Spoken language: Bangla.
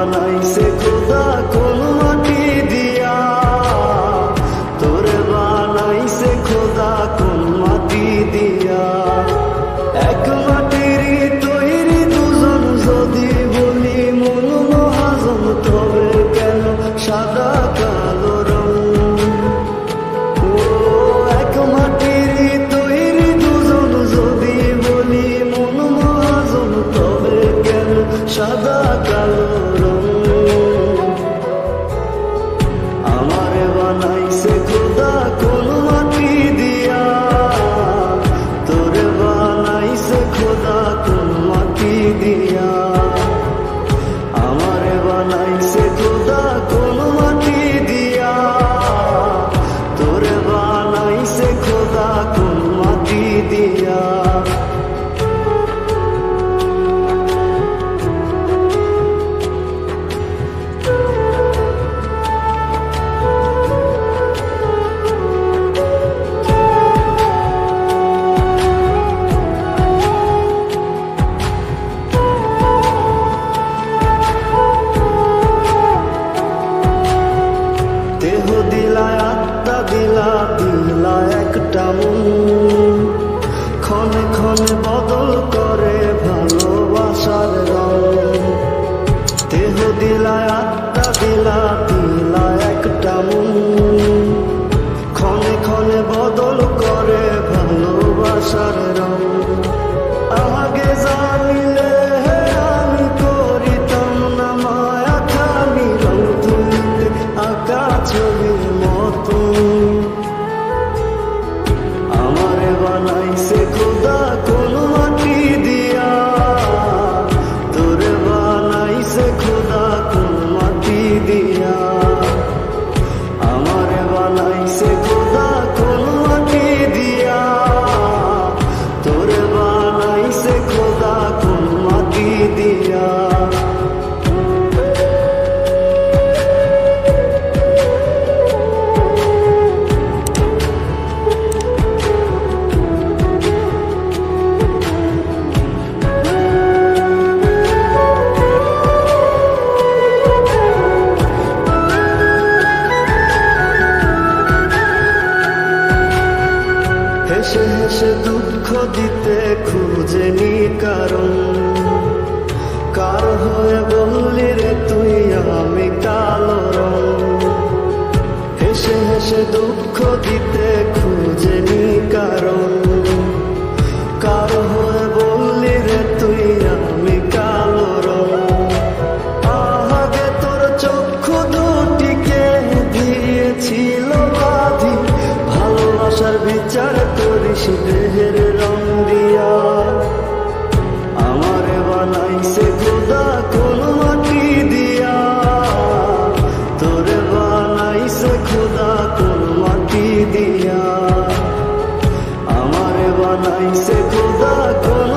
বানাইছে খোদা কোন মাটি দিয়া, তোরে বানাইছে খোদা কোন মাটি দিয়া। এক মাটিরই তৈরি দুজন যদি বলি মন মহাজন, তবে কেন সাদা কালো রং? ও এক মাটিরই তৈরি দুজন যদি বলি মন মহাজন, তবে কেন সাদা কালো রং? আমারে বানাইছে খোদা কোন মাটি দিয়া, তোরে বানাইছে খোদা কোন মাটি দিয়া। আমারে বানাইছে খোদা কোন মাটি দিয়া, তোরে বানাইছে খোদা কোন মাটি দিয়া। দেহ দিলা আত্মা দিলা, দিলা একটা মন, ক্ষণে ক্ষণে বদল করে ভালোবাসার রং। দেহ দিলা আত্মা দিলা, দিলা একটা মন, ক্ষণে ক্ষণে বদল করে ভালোবাসার রং। আগে জানিলে আমি করিতাম না মায়া খালি রং তুলিতে আঁকা ছবির মতো। আমারে বানাইছে খোদা কোন মাটি দিয়া, তোরে বানাইছে খোদা কোন মাটি দিয়া। আমারে বানাইছে খোদা কোন মাটি দিয়া, তোরে বানাইছে খোদা কোন মাটি দিয়া। হেসে হেসে দুঃখ দিতে খুঁজেনি কারণ, কার হয়ে বললি রে তুই আমি কালো রং। হেসে হেসে দুঃখ দিতে খুঁজেনি কারণ, কার হয়ে বললি রে তুই আমি কালো রং। আগে তোর চক্ষু দুটিকে দিয়েছিল বাঁধি, ভালোবাসার বিচার করিস দেহের রং দিয়া। আমারে বানাইছে খোদা কোন মাটি দিয়া, তোরে বানাইছে খোদা কোন মাটি দিয়া। আমারে বানাইছে খোদা কোন